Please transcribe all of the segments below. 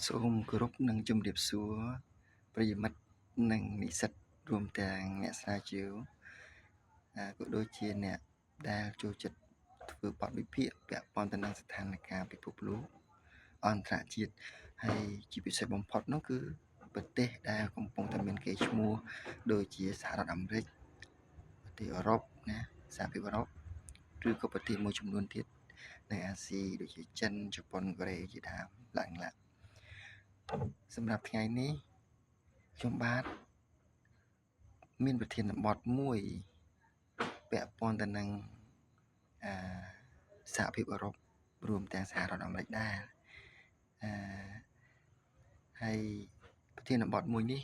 សូមគោរពនិងជំរាបសួរប្រិយមិត្តនិងនិស្សិតរួមទាំងអ្នកស្រាវជ្រាវក៏ដូចជាអ្នកដែលចូលចិត្តធ្វើបទវិភាគពាក់ព័ន្ធទៅនឹងស្ថានភាពពិភពលោកអន្តរជាតិហើយជាពិសេសបំផុតនោះគឺប្រទេសដែលកំពុងតែមានកេរ្តិ៍ឈ្មោះដូចជាសហរដ្ឋអាមេរិកប្រទេសអឺរ៉ុបណាសហភាពអឺរ៉ុបឬក៏ប្រទេសមួយចំនួនទៀតនៅអាស៊ីដូចជាចិនជប៉ុនកូរ៉េជាដើមឡើងសម្រាប់ថ្ងៃនេះខ្ញុំបាទមានប្រធានបទមួយពាក់ព័ន្ធទៅនឹងសហភាពអឺរ៉ុបរួមទាំងសហរដ្ឋអាមេរិកដែរហើយប្រធានបទមួយនេះ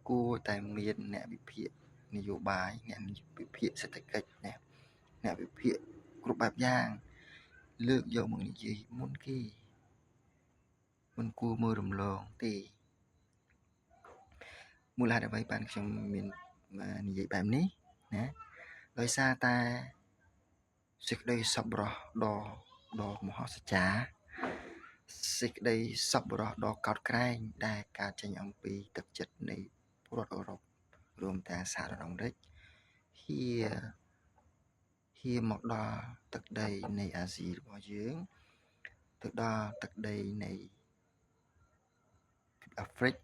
គួរតែមានអ្នកវិភាគនយោបាយអ្នកវិភាគសេដ្ឋកិច្ចអ្នកវិភាគគ្រប់បែបយ៉ាងលើកយកមកនិយាយមុនគេមិនគួរមើលរំលងទេមូលហេតុអ្វីបានខ្ញុំមាននិយាយបែបនេះណាដោយសារតែសេចក្តីសប្បុរសដ៏មហោស្ចារ្យសេចក្តីសប្បុរសដ៏កោតក្រែងដែលកើតចេញអំពីទឹកចិត្តនៃពលរដ្ឋអឺរ៉ុបរួមទាំងសហរដ្ឋអាមេរិកហៀមកដល់ទឹកដីនៃអាស៊ីរបស់យើងទៅដល់ទឹកដីនៃអាហ្វ្រិក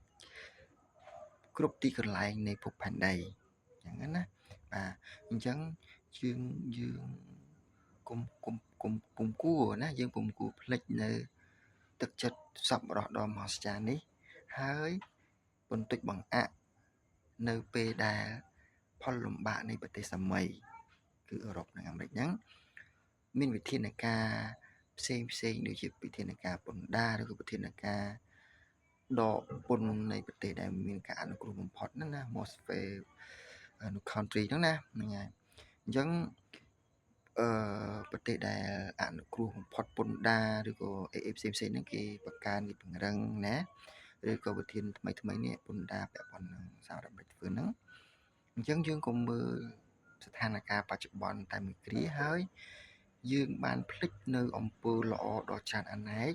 គ្រប់ទីកន្លែងនៃភពផែនដីអញ្ចឹងណាបាទអញ្ចឹងយើងគុំគួរណាយើងពុំគួរភ្លេចនៅទឹកចិត្តសប្បុរសដ៏មហោស្ចារ្យនេះហើយបន្តិចបង្អាក់នៅពេលដែលផលលំបាកនៃប្រទេសសាមីគឺអឺរ៉ុបនិងអាមេរិកហ្នឹងមានវិធានការផ្សេងដូចជាវិធានការពន្ធដារឬក៏វិធានការដកពន្ធនៃប្រទេសដែលមានការអនុគ្រោះបំផុតហ្នឹងណា most favorite country ហ្នឹងណាហ្នឹងហើយអញ្ចឹងប្រទេសដែលអនុគ្រោះបំផុតពន្ធដារឬក៏អីផ្សេងហ្នឹងគេបង្កើនគេពង្រឹងណាឬក៏វិធានថ្មីនេះពន្ធដារពាក់ព័ន្ធនឹងសហរដ្ឋអាមេរិកធ្វើហ្នឹងអញ្ចឹងយើងកុំមើលស្ថានភាពបច្ចុប្បន្នតែមួយគ្រាហើយយើងបានភ្លេចនៅអំពើល្អដ៏ច្រើនអនេក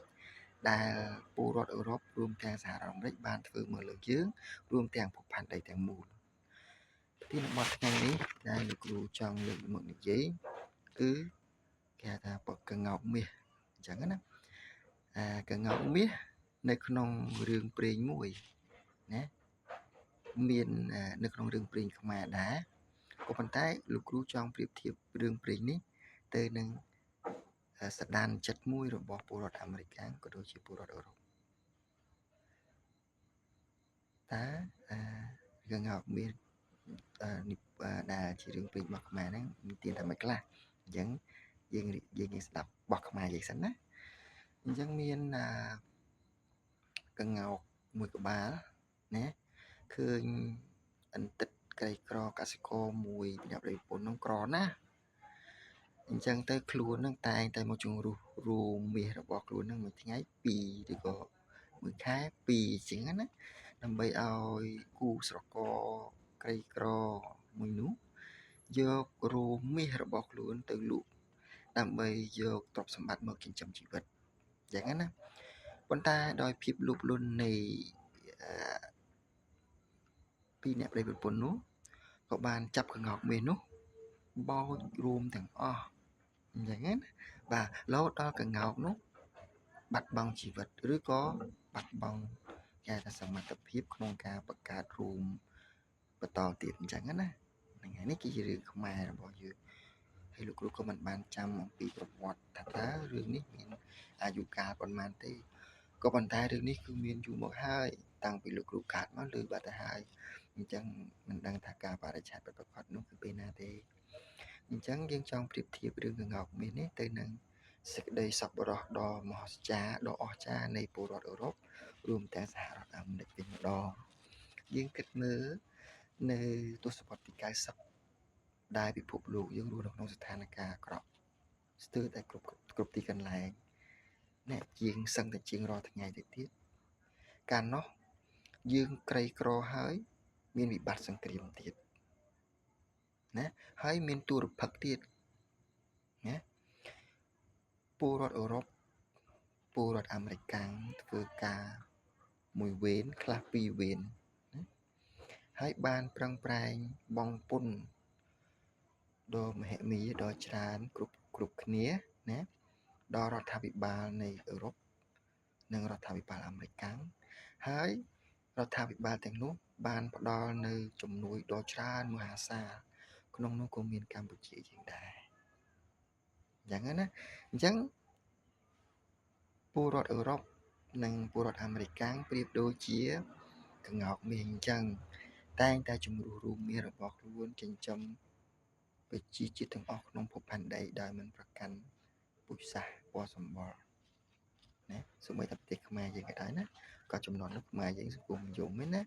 ដែលពលរដ្ឋអឺរ៉ុបរួមទាំងសហរដ្ឋអាមេរិកបានធ្វើមកលើយើងរួមទាំងភពផែនដីទាំងមូលទីបទថ្ងៃនេះដែលលោកគ្រូចង់លើកមកនិយាយគឺគេហៅថាកង្កោបមាសអញ្ចឹងណាកង្កោបមាសនៅក្នុងរឿងព្រេងមួយណាមាននៅក្នុងរឿងព្រេងខ្មែរដែរក៏ប៉ុន្តែលោកគ្រូចង់ប្រៀបធៀបរឿងព្រេងនេះទៅនឹងសដានចិត្តមួយរបស់ពលរដ្ឋអាមេរិកក៏ដូចជាពលរដ្ឋអឺរ៉ុបតើកង្កោបមាសដែលជារឿងព្រេងរបស់ខ្មែរហ្នឹងមានទានតែមួយខ្លះអញ្ចឹងយើងស្ដាប់របស់ខ្មែរយើងសិនណាអញ្ចឹងមានកង្កោបមួយក្បាលណាឃើញអន្តិតក្រីក្រកសិករមួយប្រញាប់ដីពុនហ្នឹងក្រណាអញ្ចឹងទៅខ្លួនហ្នឹងតែងតែមកជង្រុះរួមមាសរបស់ខ្លួនហ្នឹងមួយថ្ងៃ2ឬក៏មួយខែ2អញ្ចឹងណាដើម្បីឲ្យគូស្រករក្រីក្រមួយនោះយករួមមាសរបស់ខ្លួនទៅលក់ដើម្បីយកទ្រព្យសម្បត្តិមកចិញ្ចឹមជីវិតអញ្ចឹងណាប៉ុន្តែដោយភាពលោភលន់នៃពីអ្នកប្តីប្រពន្ធនោះក៏បានចាប់កង្កោបមាសនោះបោចរួមទាំងអស់អញ្ចឹងណាបាទរហូតដល់កង្កោបនោះបាត់បង់ជីវិតឬក៏បាត់បង់គេថាសមត្ថភាពក្នុងការបង្កើតរួមបន្តទៀតអញ្ចឹងណាហ្នឹងហើយនេះគឺជារឿងខ្មែររបស់យើងហើយលោកគ្រូក៏មិនបានចាំអំពីប្រវត្តិថារឿងនេះមានអាយុកាលប៉ុន្មានទេក៏ប៉ុន្តែរឿងនេះគឺមានយូរមកហើយតាំងពីលោកគ្រូកើតមកលើបាត់ទៅហើយអញ្ចឹងមិនដឹងថាការបរិច្ឆេទពិតប្រាកដនោះគឺពេលណាទេអញ្ចឹងយើងចង់ប្រៀបធៀបរឿងកង្កោបមាសនេះទៅនឹងសេចក្តីសប្បុរសដ៏មហោស្ចារ្យដ៏អស្ចារ្យនៃពលរដ្ឋអឺរ៉ុបរួមទាំងសហរដ្ឋអាមេរិកវិញម្ដងយើងគិតមើលនៅទសវត្សរ៍ទី90ដែលពិភពលោកយើងរស់នៅក្នុងស្ថានភាពអាក្រក់ស្ទើរតែគ្រប់ទីកន្លែងអ្នកជាងសឹងតែជាងរាល់ថ្ងៃទៅទៀតកាលនោះយើងក្រីក្រហើយមានវិបត្តិសង្គ្រាមទៀតណាហើយមានទូរភិក្សទៀតណាពលរដ្ឋអឺរ៉ុបពលរដ្ឋអាមេរិកកាំងធ្វើការ មួយវេនខ្លះពីរវេនណាហើយបានប្រឹងប្រែងបងពុនដ៏មហិមាដ៏ច្រើនគ្រប់គ្នាណាដល់រដ្ឋាភិបាលនៃអឺរ៉ុបនិងរដ្ឋាភិបាលអាមេរិកហើយរដ្ឋាភិបាលទាំងនោះបានផ្ដល់នៅជំនួយដ៏ច្រើនមហាសាលក្នុងនោះក៏មានកម្ពុជាយើងដែរយ៉ាងហ្នឹងណាអញ្ចឹងពលរដ្ឋអឺរ៉ុបនិងពលរដ្ឋអាមេរិកប្រៀបដូចជាក្ងោកមាសអញ្ចឹងតែងតែជំរុះរួមមាសរបស់ខ្លួនចិញ្ចឹមប្រជាជាតិទាំងអស់ក្នុងភពផែនដីដោយមិនប្រកាន់ពូជសាសន៍ពណ៌សម្បុរណាសូម្បីតែប្រទេសខ្មែរយើងក៏ដោយណាក៏ចំនួននោះខ្មែរយើងសង្គមនិយមហ្នឹងណា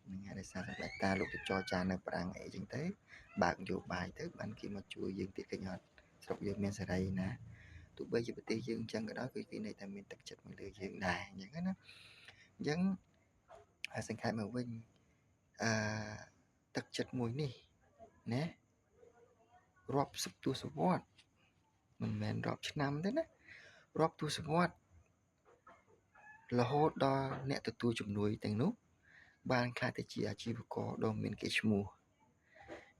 នឹងហើយដោយសារសម្ដេចតាលោកទៅចរចានៅប្រាំងអីចឹងទៅបើកនយោបាយទៅបានគេមកជួយយើងទៀតឃើញអត់ស្រុកយើងមានសេរីណាទោះបីជាប្រទេសយើងអញ្ចឹងក៏ដោយគឺគេនៅតែមានទឹកចិត្តមកលើយើងដែរអញ្ចឹងណាអញ្ចឹងហើយសង្ខេបមកវិញទឹកចិត្តមួយនេះណារាប់សិបទសវត្សរ៍មិនមែនរាប់ឆ្នាំទេណារាប់ទសវត្សរ៍រហូតដល់អ្នកទទួលជំនួយទាំងនោះបានខ្លាចទៅជាអាជីវករដ៏មានកេរ្តិ៍ឈ្មោះ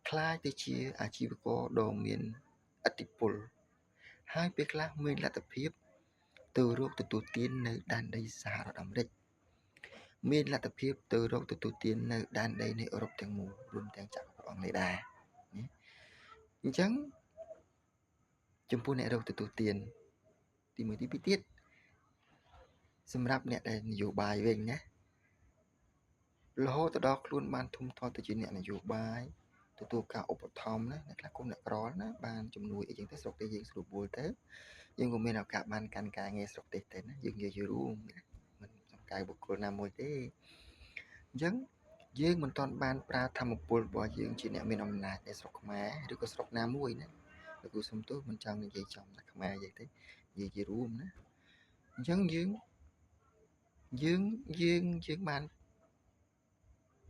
ខ្លាចទៅជាអាជីវករដ៏មានឥទ្ធិពលហើយពេលខ្លះមានលទ្ធភាពទៅរកទទួលទាននៅដែនដីសហរដ្ឋអាមេរិកមានលទ្ធភាពទៅរកទទួលទាននៅដែនដីនៃអឺរ៉ុបទាំងមូលរួមទាំងចក្រភពអង់គ្លេសដែរអញ្ចឹងចំពោះអ្នករកទទួលទានទី1ទី2ទៀតសម្រាប់អ្នកដែលនយោបាយវិញណារហូតដល់ខ្លួនបានធំធាត់ទៅជាអ្នកនយោបាយទទួលការឧបត្ថម្ភណាអ្នកខ្លះគុំអ្នកក្រណាបានជំនួយអីចឹងទៅស្រុកទេយើងស្រួលបួលទៅយើងក៏មានឱកាសបានកាន់ការងារស្រុកទេសទៅណាយើងនិយាយរួមមិនសំកាយបុគ្គលណាមួយទេអញ្ចឹងយើងមិនទាន់បានប្រើធម្មពលរបស់យើងជាអ្នកមានអំណាចនៅស្រុកខ្មែរឬក៏ស្រុកណាមួយណាលោកគ្រូសុំទោសមិនចង់និយាយចំតែខ្មែរយើងទេនិយាយជារួមណាអញ្ចឹងយើងបាន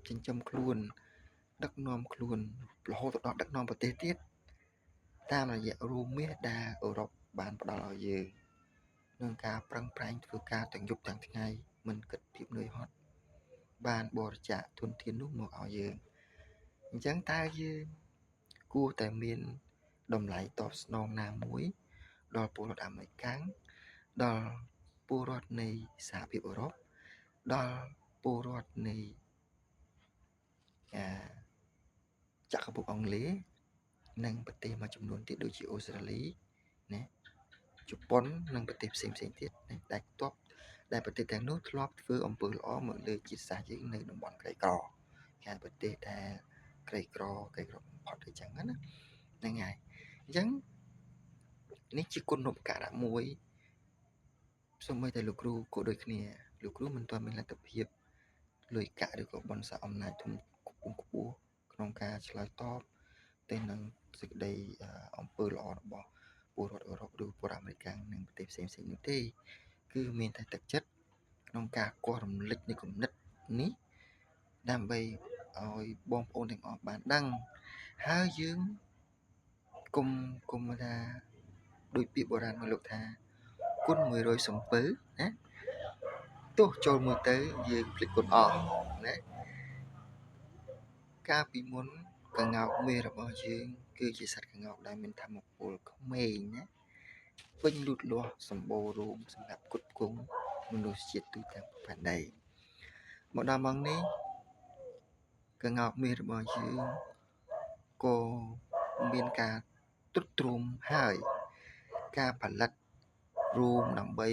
ចិញ្ចឹមខ្លួនដឹកនាំខ្លួនរហូតដល់ដឹកនាំប្រទេសទៀតតាមរយៈរួមមាសដែលអឺរ៉ុបបានផ្ដល់ឲ្យយើងនឹងការប្រឹងប្រែងធ្វើការទាំងយប់ទាំងថ្ងៃមិនគិតភាពនឿយហត់បានបរិច្ចាគធនធាននោះមកឲ្យយើងអញ្ចឹងតើយើងគួរតែមានតម្លៃតបស្នងណាមួយដល់ពលរដ្ឋអាមេរិកដល់ពលរដ្ឋនៃសហភាពអឺរ៉ុបដល់ពលរដ្ឋនៃចក្រភពអង់គ្លេសនិងប្រទេសមួយចំនួនទៀតដូចជាអូស្ត្រាលីណាជប៉ុននិងប្រទេសផ្សេងទៀតដែលប្រទេសទាំងនោះធ្លាប់ធ្វើអំពើល្អមកលើជាតិសាសន៍យើងនៅតំបន់ក្រីក្រគេប្រទេសដែលក្រីក្របំផុតអញ្ចឹងណាហ្នឹងហើយអញ្ចឹងនេះជាគុណូបការៈមួយសូម្បីតែលោកគ្រូក៏ដូចគ្នាលោកគ្រូមិនទាន់មានលទ្ធភាពលុយកាក់ឬក៏បនស័ក្តិអំណាចធំខ្ពស់ក្នុងការឆ្លើយតបទៅនឹងសេចក្តីអំពើល្អរបស់ពលរដ្ឋអឺរ៉ុបឬពលរដ្ឋអាមេរិកនិងប្រទេសផ្សេងនោះទេគឺមានតែទឹកចិត្តក្នុងការកោះរំលឹកនៃគំនិតនេះដើម្បីឲ្យបងប្អូនទាំងអស់បានដឹងហើយយើងគុំថាដោយពាក្យបុរាណមកលោកថាគុណ100សំពៅណាទោះចូលមួយទៅយើងភ្លេចគុណអស់ណាកាលពីមុនក្ងោកមាសរបស់យើងគឺជាសត្វក្ងោកដែលមានធម៌ពលក្មេងណាពេញលូតលាស់សម្បូររោមសម្រាប់គុតគង់មនុស្សជាតិទូទាំងផែនដីមកដល់ម៉ោងនេះក្ងោកមាសរបស់យើងក៏មានការទ្រុឌទ្រោមហើយការផលិតរោមដើម្បី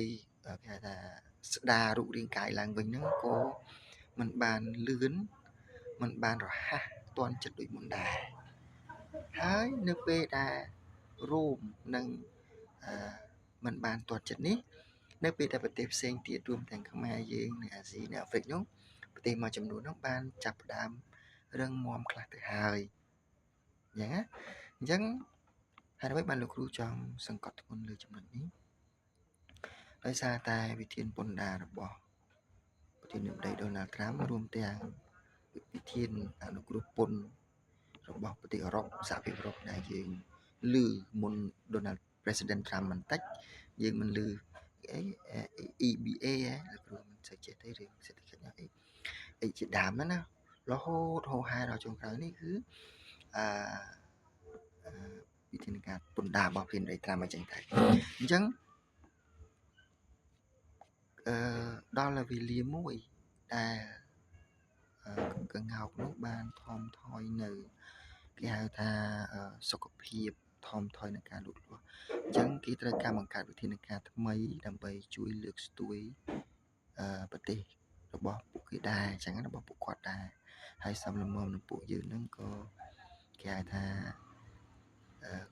គេហៅថាស្ដាររូបរាងកាយឡើងវិញហ្នឹងក៏មិនបានលឿនមិនបានរហ័សទាន់ចិត្តដូចមុនដែរហើយនៅពេលដែលរោមនឹងមិនបានទាត់ចិត្តនេះនៅពេលដែលប្រទេសផ្សេងទៀតរួមទាំងខ្មែរយើងនៅអាស៊ីនៅអាហ្វ្រិកនោះប្រទេសមួយចំនួននោះបានចាប់ផ្ដើមរឹងមាំខ្លះទៅហើយអញ្ចឹងហើយដើម្បីបានលោកគ្រូចង់សង្កត់ធ្ងន់លើចំណុចនេះដោយសារតែវិធានពន្ធដាររបស់ប្រធានាធិបតីដូណាល់ត្រាំរួមទាំងវិធានអនុគ្រោះពន្ធរបស់ប្រទេសអឺរ៉ុបសហភាពអឺរ៉ុបដែលយើងឮមុន President Trump បន្តិចយើងមិនឮEBAលោកគ្រូ សូវចេះទេរឿងសេដ្ឋកិច្ចអីជាដើមណារហូតហោហែដល់ចុងក្រោយនេះគឺអឺវិធានការពន្ធដាររបស់ភាគដីត្រាំអញ្ចឹងតែអញ្ចឹងដល់វេលាមួយដែលកង្កោកនោះបានថមថយនៅគេហៅថាសុខភាពថមថយនឹងការលូតលាស់អញ្ចឹងគេត្រូវការបង្កើតវិធានការថ្មីដើម្បីជួយលើកស្ទួយប្រទេសរបស់ពួកគេដែរអញ្ចឹងរបស់ពួកគាត់ដែរហើយសំលមមនឹងពួកយើងហ្នឹងក៏គេហៅថា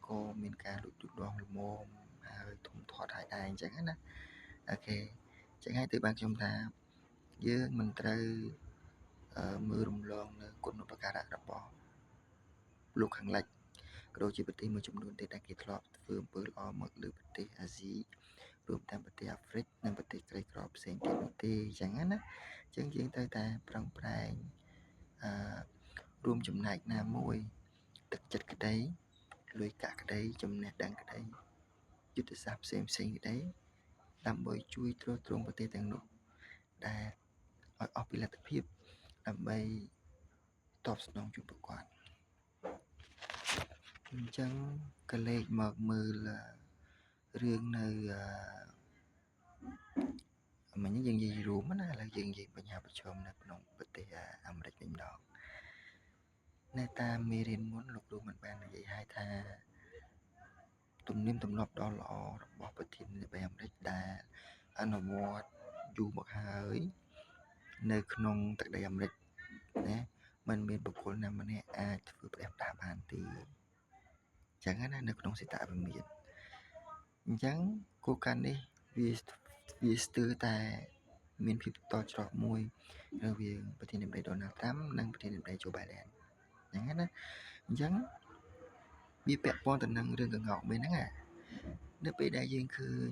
ក៏មានការលូតលាស់ល្មមហើយធំធាត់ហើយដែរអញ្ចឹងណាអូខេអញ្ចឹងហើយទើបបានខ្ញុំថាយើងមិនត្រូវមើលរំលងនៅគុណូបការៈរបស់លោកខាងលិចក៏ដូចជាប្រទេសមួយចំនួនទៀតដែលគេធ្លាប់ធ្វើអំពើល្អមកលើប្រទេសអាស៊ីរួមទាំងប្រទេសអាហ្វ្រិកនិងប្រទេសក្រីក្រផ្សេងទៀតនោះទេអញ្ចឹងណាអញ្ចឹងយើងត្រូវតែប្រឹងប្រែងរួមចំណែកណាមួយទឹកចិត្តក្តីលុយកាក់ក្តីចំណេះដឹងក្តីយុទ្ធសាស្ត្រផ្សេងក្តីដើម្បីជួយទ្រទ្រង់ប្រទេសទាំងនោះដែលឲ្យអស់ពីលទ្ធភាពដើម្បីតបស្នងជូនពួកគាត់អញ្ចឹងក៏លេខមកមើលរឿងនៅមិញយើងនិយាយរួមណាឥឡូវយើងនិយាយបញ្ហាប្រឈមនៅក្នុងប្រទេសអាមេរិកវិញម្ដងនៅតាមមេរៀនមុនលោកគ្រូមិនបាននិយាយឲ្យថាទំនៀមទម្លាប់ដ៏ល្អរបស់ប្រធានាធិបតីអាមេរិកដែលអនុវត្តយូរមកហើយនៅក្នុងទឹកដីអាមេរិកណាมันមានបុគ្គលណាម្នាក់អាចធ្វើផ្ដេសផ្ដាសបានទេអញ្ចឹងណានៅក្នុងសេតវិមានអញ្ចឹងគោលការណ៍នេះវាស្ទើរតែមានភាពតច្រកមួយរវាងប្រធានាធិបតី Donald Trump និងប្រធានាធិបតី Joe Biden អញ្ចឹងណាអញ្ចឹងវាពាក់ព័ន្ធទៅនឹងរឿងកង្កោកមែនហ្នឹងនៅពេលដែលយើងឃើញ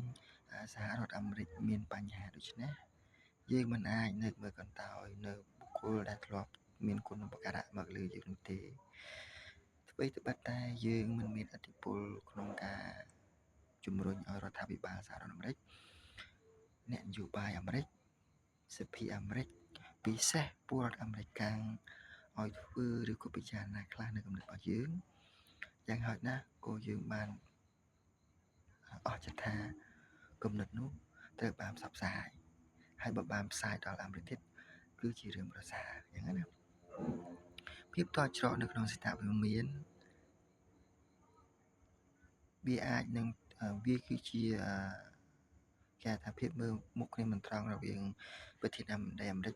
សហរដ្ឋអាមេរិកមានបញ្ហាដូចនេះយើងមិនអាចនឹកមើលកន្តើយនៅបុគ្គលដែលធ្លាប់មានគុណូបការៈមកលើយើងនោះទេអ្វីត្បិតតែយើងមិនមានឥទ្ធិពលក្នុងការជំរុញឲ្យរដ្ឋាភិបាលសហរដ្ឋអាមេរិកអ្នកនយោបាយអាមេរិកសភាអាមេរិកពិសេសពលរដ្ឋអាមេរិកកាំងឲ្យធ្វើឬក៏ពិចារណាខ្លះនៅគំនិតរបស់យើងយ៉ាងហោចណាស់ក៏យើងបានអស់ចិត្តថាគំនិតនោះត្រូវបានផ្សព្វផ្សាយហើយបើបានផ្សាយដល់អាមេរិកទៀតគឺជារឿងប្រសើរយ៉ាងហ្នឹងណាភាពតច្រកនៅក្នុងសេតវិមានវាអាចនឹងវាគឺជាគេថាភាពមើលមុខគ្នាមិនត្រង់រវាងប្រធានាធិបតីអាមេរិក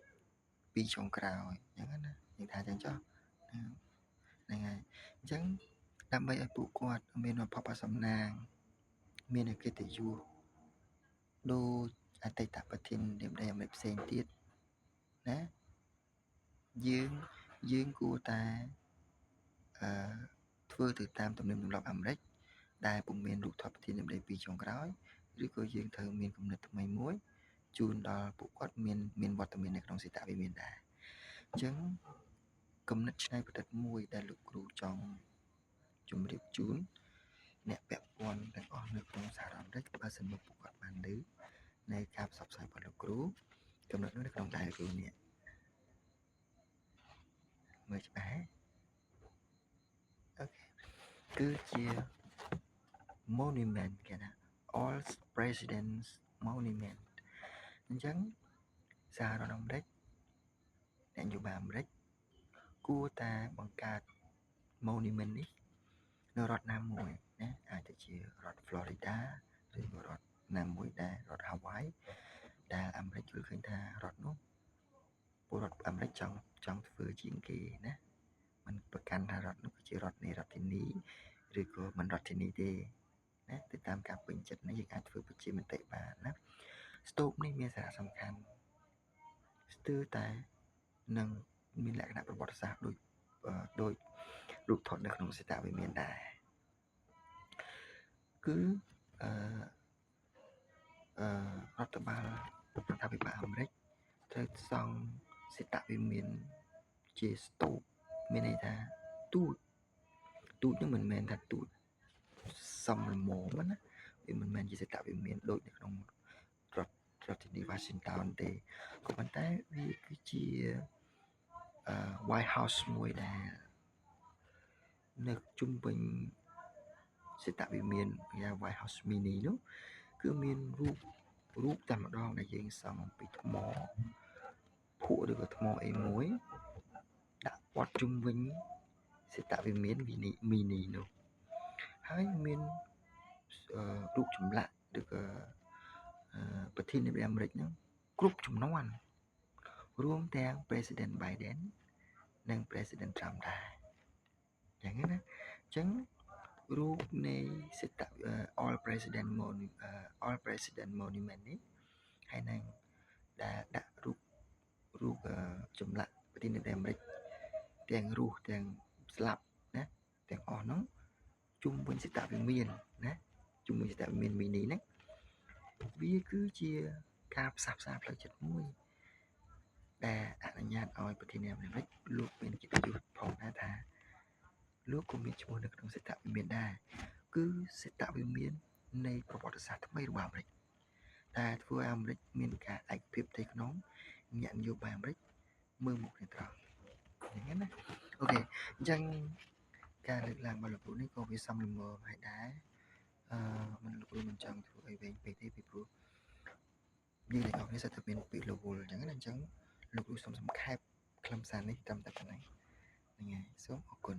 ពីចុងក្រោយអញ្ចឹងណានិយាយថាអញ្ចឹងចុះហ្នឹងហើយអញ្ចឹងដើម្បីឲ្យពួកគាត់មានផលប្រសំណាងមានកិត្តិយសដូចអតីតប្រធានាធិបតីអាមេរិកផ្សេងទៀតណាយើងគួរតែធ្វើទៅតាមទំនៀមទម្លាប់អាមេរិកដែលពុំមានរូបថតប្រធានាធិបតីពីចុងក្រោយឬក៏យើងត្រូវមានគំនិតថ្មីមួយជូនដល់ពួកគាត់មានវត្តមាននៅក្នុងសេតវិមានដែរអញ្ចឹងគំនិតច្នៃប្រឌិតមួយដែលលោកគ្រូចង់ជម្រាបជូនអ្នកពាក់ព័ន្ធទាំងអស់នៅក្នុងសហរដ្ឋអាមេរិកបើសិនមកពួកគាត់បានឮនៃការផ្សព្វផ្សាយរបស់លោកគ្រូគំនិតនោះនៅក្នុងដៃគ្រូនេះមើលច្បាស់អូខេគឺជា monument គេថា all presidents monument អញ្ចឹងសហរដ្ឋអាមេរិកអ្នកនយោបាយអាមេរិកគួរតែបង្កើត monument នេះនៅរដ្ឋណាមួយណាអាចទៅជារដ្ឋ Florida ឬក៏រដ្ឋណាមួយដែររដ្ឋ Hawaii ដែលអាមេរិកយល់ឃើញថារដ្ឋនោះពលរដ្ឋអាមេរិកចង់ធ្វើជាងគេណាมันប្រកាន់ថារដ្ឋនោះគឺជារដ្ឋនៃរដ្ឋធានីឬក៏មិនរដ្ឋធានីទេណាទៅតាមការពេញចិត្តនេះយើងអាចធ្វើប្រជាមតិបានណាស្ទូបនេះមានសារៈសំខាន់ស្ទើរតែនឹងមានលក្ខណៈប្រវត្តិសាស្ត្រដូចរូបថតនៅក្នុងសេតវិមានដែរគឺរដ្ឋបាលរដ្ឋាភិបាលអាមេរិកត្រូវសង់សេតវិមានជាស្ទូបមានន័យថាទូចនឹងមិនមែនថាទូចសមល្មមណាវាមិនមែនជាសេតវិមានដូចនៅក្នុងរដ្ឋ រដ្ឋធានី Washington ទេក៏ប៉ុន្តែវាគឺជា White House មួយដែលនៅជុំវិញសេតវិមាន White House Mini នោះគឺមានរូបតែម្ដងដែលយើងសង់អំពីថ្មភក់ឬក៏ថ្មអីមួយដាក់ព័ទ្ធជុំវិញសេតវិមាន Mini នោះហើយមានរូបចម្លាក់ឬក៏ប្រធានាធិបតីអាមេរិកហ្នឹងគ្រប់ជំនាន់រួមទាំង President Biden និង President Trump ដែរយ៉ាងណាអញ្ចឹងរូបនៃAll President Monument នេះហើយនឹងដែលដាក់រូបចម្លាក់ប្រធានាធិបតីអាមេរិកទាំងរស់ទាំងស្លាប់ណាទាំងអស់ហ្នឹងជុំវិញសេតវិមានណាជុំវិញសេតវិមាន Mini ហ្នឹងវាគឺជាការផ្សះផ្សាផ្លូវចិត្តមួយដែលអនុញ្ញាតឲ្យប្រធានាធិបតីអាមេរិកលោកមានកិត្តិយសផងដែរថាលោកក៏មានឈ្មោះនៅក្នុងសេតវិមានដែរគឺសេតវិមាននៃប្រវត្តិសាស្ត្រថ្មីរបស់អាមេរិកតែធ្វើឲ្យអាមេរិកមានការឯកភាពផ្ទៃក្នុងអ្នកនយោបាយអាមេរិកមើលមុខគ្នាត្រង់យ៉ាងហ្នឹងណាអូខេអញ្ចឹងការលើកឡើងរបស់លោកគ្រូនេះក៏វាសមល្មមហើយដែរមិនលោកគ្រូមិនចង់ធ្វើឲ្យវែងពេកទេពីព្រោះយើងទាំងអស់គ្នាសិតតែមានពេលរវល់អញ្ចឹងណាអញ្ចឹងលោកគ្រូសូមសង្ខេបខ្លឹមសារនេះត្រឹមតែប៉ុណ្ណឹងហ្នឹងហើយសូមអរគុណ